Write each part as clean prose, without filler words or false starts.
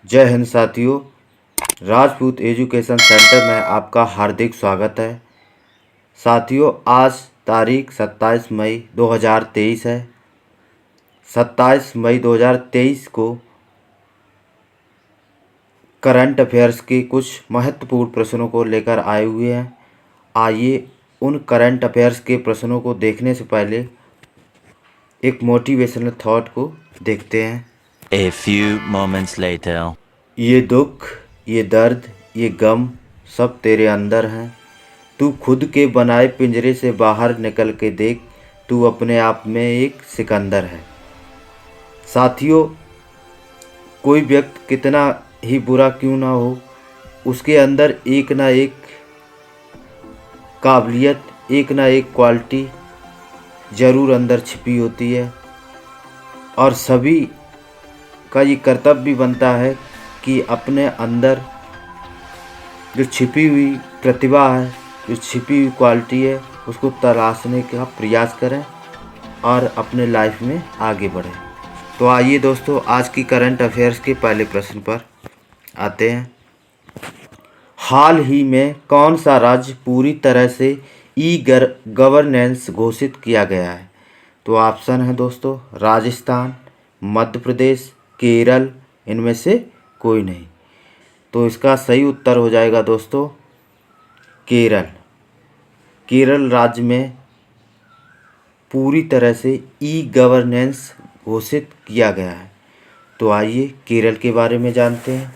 जय हिंद साथियों। Rajput education centre में आपका हार्दिक स्वागत है। साथियों, आज तारीख 27 मई 2023 है। 27 मई 2023 को करंट अफेयर्स के कुछ महत्वपूर्ण प्रश्नों को लेकर आए हुए हैं। आइए उन करंट अफेयर्स के प्रश्नों को देखने से पहले एक मोटिवेशनल थॉट को देखते हैं। A few moments later. ये दुख, ये दर्द, ये गम सब तेरे अंदर हैं। तू खुद के बनाए पिंजरे से बाहर निकल के देख, तू अपने आप में एक सिकंदर है। साथियों, कोई व्यक्ति कितना ही बुरा क्यों ना हो, उसके अंदर एक ना एक काबिलियत, एक ना एक क्वालिटी ज़रूर अंदर छिपी होती है। और सभी का ये कर्तव्य भी बनता है कि अपने अंदर जो छिपी हुई प्रतिभा है, जो छिपी हुई क्वालिटी है, उसको तलाशने का प्रयास करें और अपने लाइफ में आगे बढ़ें। तो आइए दोस्तों, आज की करंट अफेयर्स के पहले प्रश्न पर आते हैं। हाल ही में कौन सा राज्य पूरी तरह से ई गवर्नेंस घोषित किया गया है? तो ऑप्शन है दोस्तों, राजस्थान, मध्य प्रदेश, केरल, इनमें से कोई नहीं। तो इसका सही उत्तर हो जाएगा दोस्तों केरल। केरल राज्य में पूरी तरह से ई गवर्नेंस घोषित किया गया है। तो आइए केरल के बारे में जानते हैं।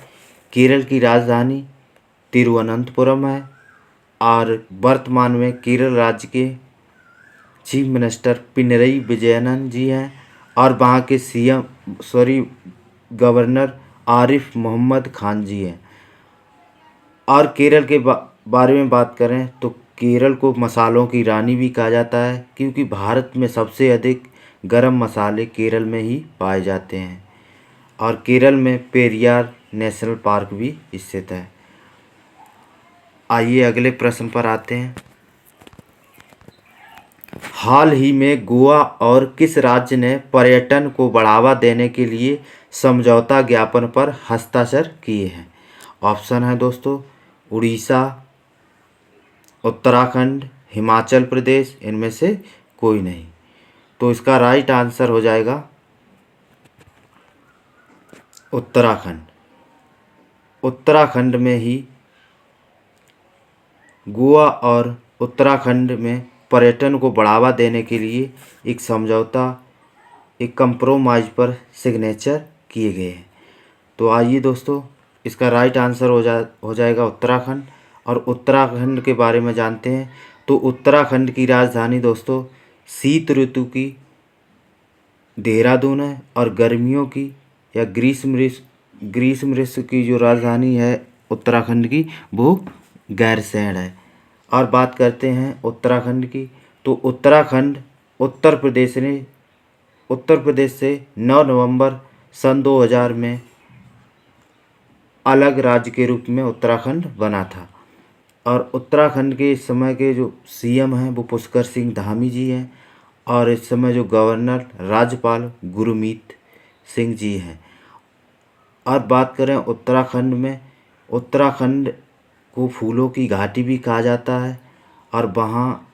केरल की राजधानी तिरुवनंतपुरम है और वर्तमान में केरल राज्य के चीफ मिनिस्टर पिनरई विजयन जी हैं और वहाँ के गवर्नर आरिफ मोहम्मद खान जी हैं। और केरल के बारे में बात करें तो केरल को मसालों की रानी भी कहा जाता है, क्योंकि भारत में सबसे अधिक गरम मसाले केरल में ही पाए जाते हैं। और केरल में पेरियार नेशनल पार्क भी स्थित है। आइए अगले प्रश्न पर आते हैं। हाल ही में गोवा और किस राज्य ने पर्यटन को बढ़ावा देने के लिए समझौता ज्ञापन पर हस्ताक्षर किए हैं? ऑप्शन है दोस्तों, उड़ीसा, उत्तराखंड, हिमाचल प्रदेश, इनमें से कोई नहीं। तो इसका राइट आंसर हो जाएगा उत्तराखंड। उत्तराखंड में ही गोवा और उत्तराखंड में पर्यटन को बढ़ावा देने के लिए एक समझौता, एक कंप्रोमाइज पर सिग्नेचर किए गए हैं। तो आइए दोस्तों, इसका राइट आंसर हो जाएगा उत्तराखंड। और उत्तराखंड के बारे में जानते हैं। तो उत्तराखंड की राजधानी दोस्तों शीत ऋतु की देहरादून है और गर्मियों की या ग्रीष्म ऋतु की जो राजधानी है उत्तराखंड की, वो गैरसैंण है। और बात करते हैं उत्तराखंड की, तो उत्तराखंड उत्तर प्रदेश से 9 नवंबर सन 2000 में अलग राज्य के रूप में उत्तराखंड बना था। और उत्तराखंड के इस समय के जो सीएम हैं वो पुष्कर सिंह धामी जी हैं और इस समय जो गवर्नर राज्यपाल गुरमीत सिंह जी हैं। और बात करें उत्तराखंड में, उत्तराखंड को फूलों की घाटी भी कहा जाता है और वहाँ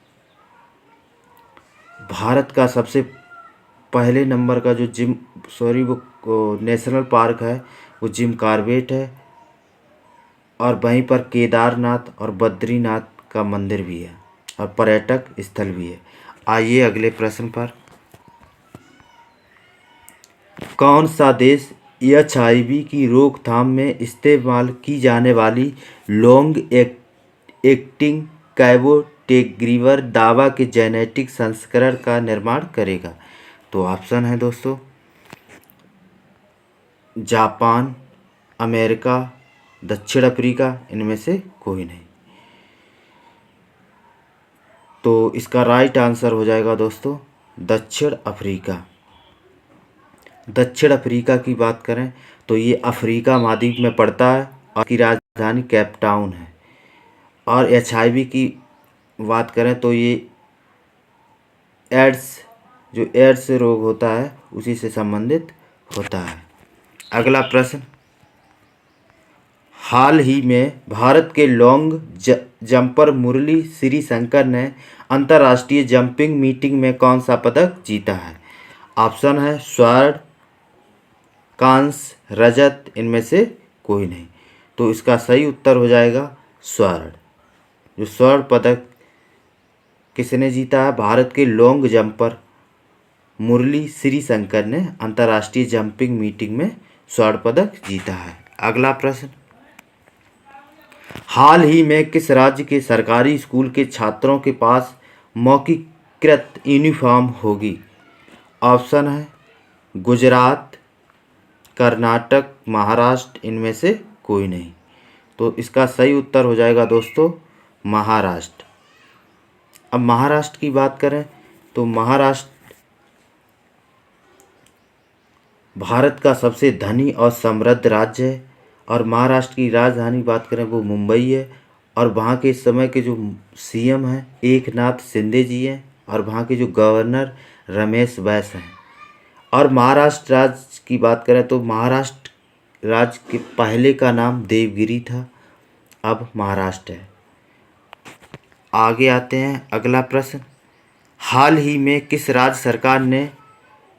भारत का सबसे पहले नंबर का जो वो नेशनल पार्क है वो जिम कॉर्बेट है। और वहीं पर केदारनाथ और बद्रीनाथ का मंदिर भी है और पर्यटक स्थल भी है। आइए अगले प्रश्न पर। कौन सा देश एचआईवी की रोकथाम में इस्तेमाल की जाने वाली लॉन्ग एक्टिंग कैबोटेग्रिवर दवा के जेनेटिक संस्करण का निर्माण करेगा? तो ऑप्शन है दोस्तों, जापान, अमेरिका, दक्षिण अफ्रीका, इनमें से कोई नहीं। तो इसका राइट आंसर हो जाएगा दोस्तों दक्षिण अफ्रीका। दक्षिण अफ्रीका की बात करें तो ये अफ्रीका महाद्वीप में पड़ता है और की राजधानी केप टाउन है। और एचआईवी की बात करें तो ये एड्स रोग होता है उसी से संबंधित होता है। अगला प्रश्न, हाल ही में भारत के लॉन्ग जंपर मुरली श्रीशंकर ने अंतर्राष्ट्रीय जंपिंग मीटिंग में कौन सा पदक जीता है? ऑप्शन है स्वर्ण, कांस्य, रजत, इनमें से कोई नहीं। तो इसका सही उत्तर हो जाएगा स्वर्ण। जो स्वर्ण पदक किसने जीता है? भारत के लॉन्ग जंपर मुरली श्रीशंकर ने अंतर्राष्ट्रीय जंपिंग मीटिंग में स्वर्ण पदक जीता है। अगला प्रश्न, हाल ही में किस राज्य के सरकारी स्कूल के छात्रों के पास मौखिकृत यूनिफॉर्म होगी? ऑप्शन है गुजरात, कर्नाटक, महाराष्ट्र, इनमें से कोई नहीं। तो इसका सही उत्तर हो जाएगा दोस्तों महाराष्ट्र। अब महाराष्ट्र की बात करें तो महाराष्ट्र भारत का सबसे धनी और समृद्ध राज्य है और महाराष्ट्र की राजधानी बात करें वो मुंबई है और वहाँ के इस समय के जो सीएम हैं एकनाथ शिंदे जी हैं और वहाँ के जो गवर्नर रमेश बैस हैं। और महाराष्ट्र राज्य की बात करें तो महाराष्ट्र राज्य के पहले का नाम देवगिरी था, अब महाराष्ट्र है। आगे आते हैं, अगला प्रश्न, हाल ही में किस राज्य सरकार ने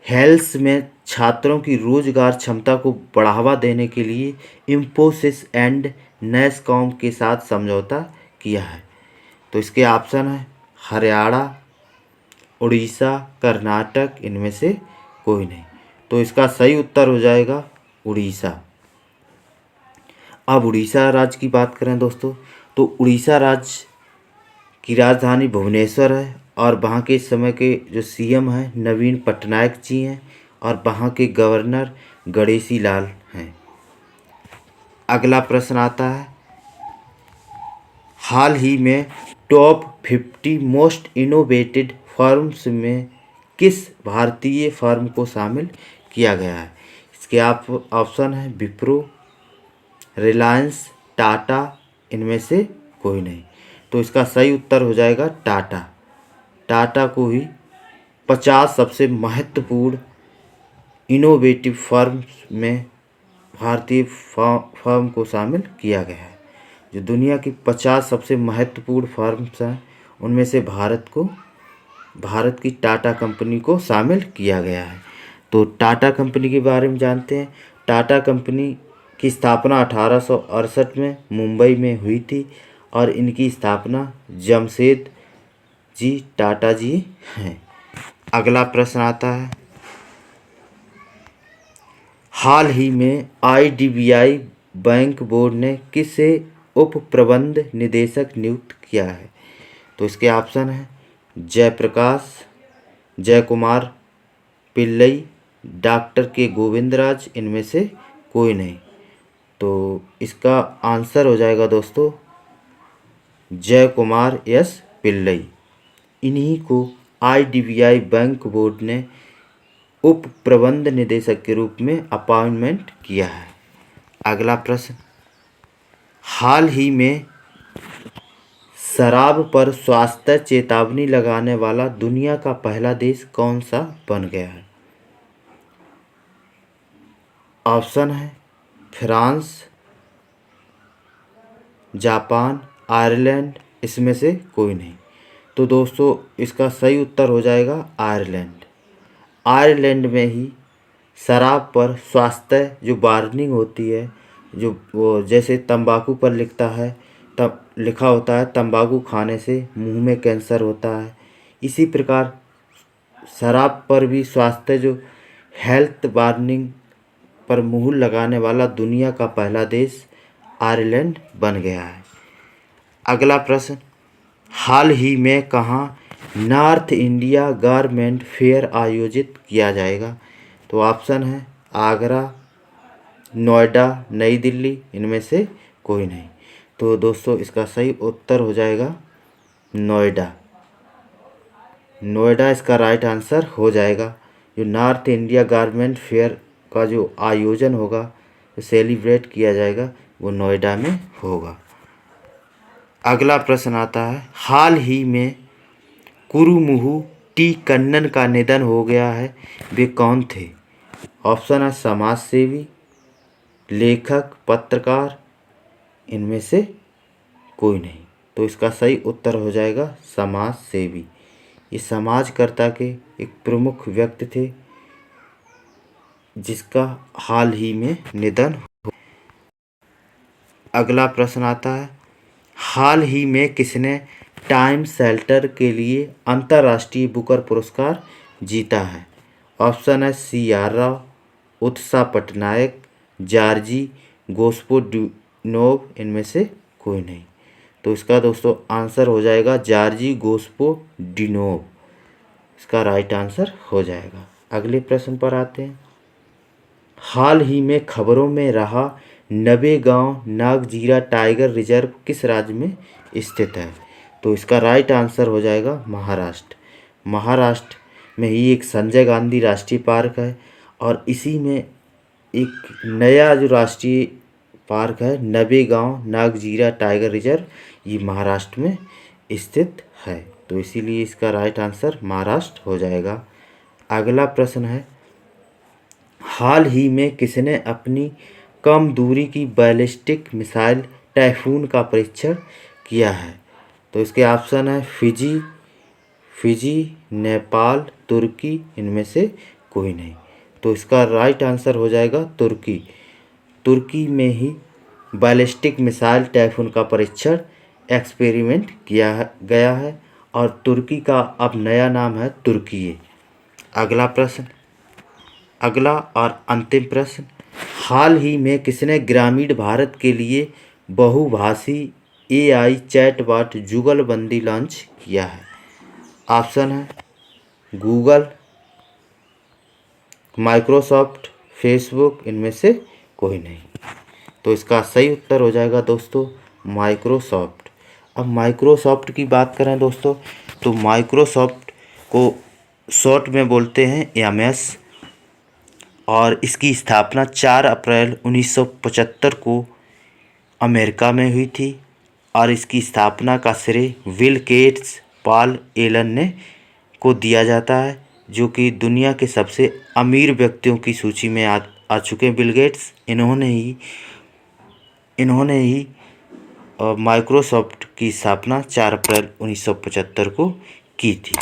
हेल्थ में छात्रों की रोजगार क्षमता को बढ़ावा देने के लिए इंफोसिस एंड नैसकॉम के साथ समझौता किया है? तो इसके ऑप्शन है हरियाणा, उड़ीसा, कर्नाटक, इनमें से कोई नहीं। तो इसका सही उत्तर हो जाएगा उड़ीसा। अब उड़ीसा राज्य की बात करें दोस्तों तो उड़ीसा राज्य की राजधानी भुवनेश्वर है और वहाँ के इस समय के जो सीएम हैं नवीन पटनायक जी हैं और वहाँ के गवर्नर गणेशी लाल हैं। अगला प्रश्न आता है, हाल ही में टॉप 50 मोस्ट इनोवेटेड फर्म्स में किस भारतीय फर्म को शामिल किया गया है? इसके आप ऑप्शन है विप्रो, रिलायंस, टाटा, इनमें से कोई नहीं। तो इसका सही उत्तर हो जाएगा टाटा। टाटा को ही 50 सबसे महत्वपूर्ण इनोवेटिव फर्म्स में भारतीय फर्म को शामिल किया गया है। जो दुनिया की 50 सबसे महत्वपूर्ण फर्म्स हैं उनमें से भारत की टाटा कंपनी को शामिल किया गया है। तो टाटा कंपनी के बारे में जानते हैं। टाटा कंपनी की स्थापना 1868 में मुंबई में हुई थी और इनकी स्थापना जमशेद जी टाटा जी हैं। अगला प्रश्न आता है, हाल ही में आईडीबीआई बैंक बोर्ड ने किसे उप प्रबंध निदेशक नियुक्त किया है? तो इसके ऑप्शन है जयप्रकाश, जयकुमार पिल्लई, डॉक्टर के गोविंदराज, इनमें से कोई नहीं। तो इसका आंसर हो जाएगा दोस्तों जयकुमार एस पिल्लई। इन्हीं को आईडीबीआई बैंक बोर्ड ने उप प्रबंध निदेशक के रूप में अपॉइंटमेंट किया है। अगला प्रश्न, हाल ही में शराब पर स्वास्थ्य चेतावनी लगाने वाला दुनिया का पहला देश कौन सा बन गया है? ऑप्शन है फ्रांस, जापान, आयरलैंड, इसमें से कोई नहीं। तो दोस्तों इसका सही उत्तर हो जाएगा आयरलैंड। आयरलैंड में ही शराब पर स्वास्थ्य जो वार्निंग होती है, जो वो जैसे तंबाकू पर लिखा होता है तंबाकू खाने से मुंह में कैंसर होता है, इसी प्रकार शराब पर भी स्वास्थ्य जो हेल्थ वार्निंग पर मुहर लगाने वाला दुनिया का पहला देश आयरलैंड बन गया है। अगला प्रश्न, हाल ही में कहाँ नॉर्थ इंडिया गारमेंट फेयर आयोजित किया जाएगा? तो ऑप्शन है आगरा, नोएडा, नई दिल्ली, इनमें से कोई नहीं। तो दोस्तों इसका सही उत्तर हो जाएगा नोएडा। नोएडा इसका राइट आंसर हो जाएगा। जो नॉर्थ इंडिया गारमेंट फेयर का जो आयोजन होगा, जो सेलिब्रेट किया जाएगा, वो नोएडा में होगा। अगला प्रश्न आता है, हाल ही में कुरुमुहु टी कन्नन का निधन हो गया है, वे कौन थे? ऑप्शन है समाज सेवी, लेखक, पत्रकार, इनमें से कोई नहीं। तो इसका सही उत्तर हो जाएगा समाज सेवी। ये समाजकर्ता के एक प्रमुख व्यक्ति थे जिसका हाल ही में निधन हो। अगला प्रश्न आता है, हाल ही में किसने टाइम शेल्टर के लिए अंतर्राष्ट्रीय बुकर पुरस्कार जीता है? ऑप्शन है C R Rao, उत्सा Patnaik, Georgy गोस्पोडिनोव, इनमें से कोई नहीं। तो इसका दोस्तों आंसर हो जाएगा जॉर्जी गोस्पोडिनोव, इसका राइट आंसर हो जाएगा। अगले प्रश्न पर आते हैं, हाल ही में खबरों में रहा नवेगांव नागजीरा टाइगर रिजर्व किस राज्य में स्थित है? तो इसका राइट आंसर हो जाएगा महाराष्ट्र। महाराष्ट्र में ही एक संजय गांधी राष्ट्रीय पार्क है और इसी में एक नया जो राष्ट्रीय पार्क है नवेगांव नागजीरा टाइगर रिजर्व, ये महाराष्ट्र में स्थित है। तो इसीलिए इसका राइट आंसर महाराष्ट्र हो जाएगा। अगला प्रश्न है, हाल ही में किसने अपनी कम दूरी की बैलिस्टिक मिसाइल टाइफून का परीक्षण किया है? तो इसके ऑप्शन है फिजी, नेपाल, तुर्की, इनमें से कोई नहीं। तो इसका राइट आंसर हो जाएगा तुर्की। तुर्की में ही बैलिस्टिक मिसाइल टाइफून का परीक्षण एक्सपेरिमेंट किया गया है और तुर्की का अब नया नाम है तुर्की। अगला और अंतिम प्रश्न, हाल ही में किसने ग्रामीण भारत के लिए बहुभाषी AI चैटबॉट जुगलबंदी लॉन्च किया है? ऑप्शन है गूगल, माइक्रोसॉफ्ट, फेसबुक, इनमें से कोई नहीं। तो इसका सही उत्तर हो जाएगा दोस्तों माइक्रोसॉफ्ट। अब माइक्रोसॉफ्ट की बात करें दोस्तों, तो माइक्रोसॉफ्ट को शॉर्ट में बोलते हैं MS और इसकी स्थापना 4 अप्रैल 1975 को अमेरिका में हुई थी और इसकी स्थापना का श्रेय बिल गेट्स, पॉल एलन को दिया जाता है, जो कि दुनिया के सबसे अमीर व्यक्तियों की सूची में आ चुके हैं। बिल गेट्स इन्होंने ही माइक्रोसॉफ्ट की स्थापना 4 अप्रैल 1975 को की थी।